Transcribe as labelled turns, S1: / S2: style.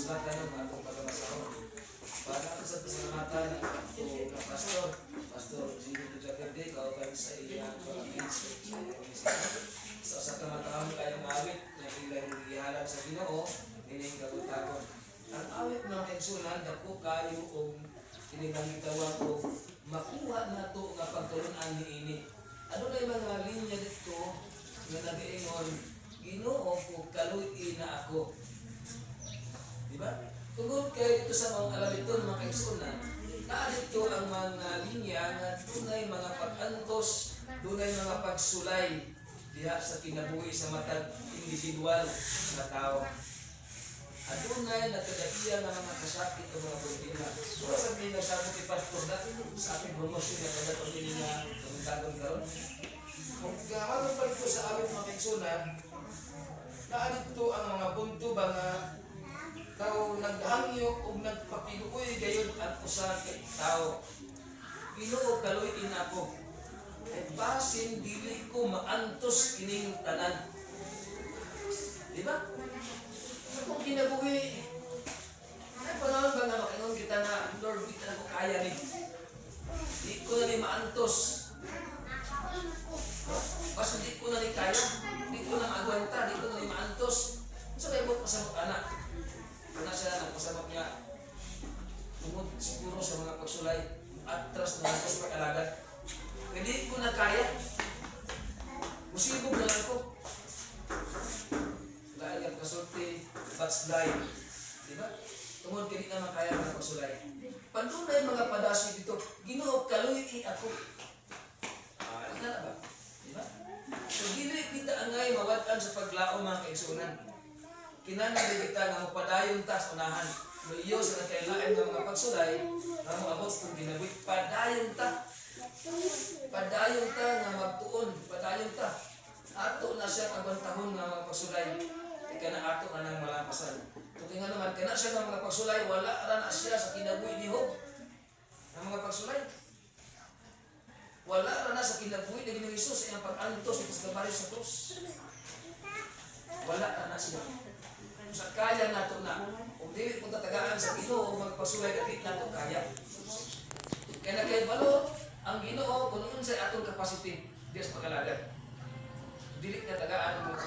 S1: sulatan ng atong pagkamasahon. Para ako sa pasalamatan ng atong pastor, Pastor Gino Tujakerde, kauban sa iyang pag-minister sa iyang ministry. Sa kamataon kayong awit na ilang ihalap sa Ginoo, nining kabutagon. Ang awit ng kaigsunan, dako kayo o kinigangitawa ko, makuha na to nga pagtulunan ni ini. Ano na yung mga linya dito na nag-iingon, Ginoo ko kaluy na ako. Diba? Tungkol kayo dito sa mga alamiton, mga kaigsunan, dito ang mga linya na dunay mga pag-antos, dunay mga pagsulay diha sa kinabuhi sa matag individual na tao. At dunay nakadaiya ng mga kasakit o mga problema. So sabi nga sa ating pastor natin sa ating promosyon na kagatong din nga kamutagon karon. Kung gawin pa ito sa awit mga kaigsunan, dito ang mga punto ba nga tao naghangyo o nagpapiluoy gayon at usa kay tao. Ginoo kaluy-in ako. Ay basin dili ko maantos kining tanan. Di ba? Kung kinabuhi, ay panahon ba nga makingon kita na Lord, di na ko kaya ni. Di ko na ni maantos. Basta di ko na ni kaya. Di ko na magwanta. Di ko na ni maantos. So kaya mo pasamot anak. Una siya nagpasamot niya tungod siguro sa mga pagsulay at atras na ako sa pag-alagad. Hindi ko na kaya. Musibog na lang ko. Dahil ang kasulti, that's die. Diba? Tungod ka di na makaya ng pagsulay. Pandunay mga padasi dito, Ginoo kaluy ako. Ano na ba? Diba? So dili kita angay mawatan sa paglao mga kaigsunan. Kinanali kita nga mapadayon ta sa unahan. Luyo sa nakailain ng mga pagsulay, na mo abot kung ginabit, padayon ta. Padayon ta nga magtuon, padayon ta. Ato na siya kabantahon nga mga pagsulay. Ika na ato ka nang malampasan. Kung nga naman, kana siya ng mga pagsulay, wala ra na siya sa kinabuhi ni Job. Ang mga pagsulay. Wala ra na sa kinabuhi ni Ginoong Hesus sa iyang pag-antos ito sa kabayo sa krus. Wala ra na siya. Sa kaya nato na, kung dili kung tatagaan sa Ginoo, magpasulay kapit nato kaya. Kaya na kayo balo, ang Ginoo, kung noon sa atong capacity, Diyos pag-alagad. Dili na tagaan ang mga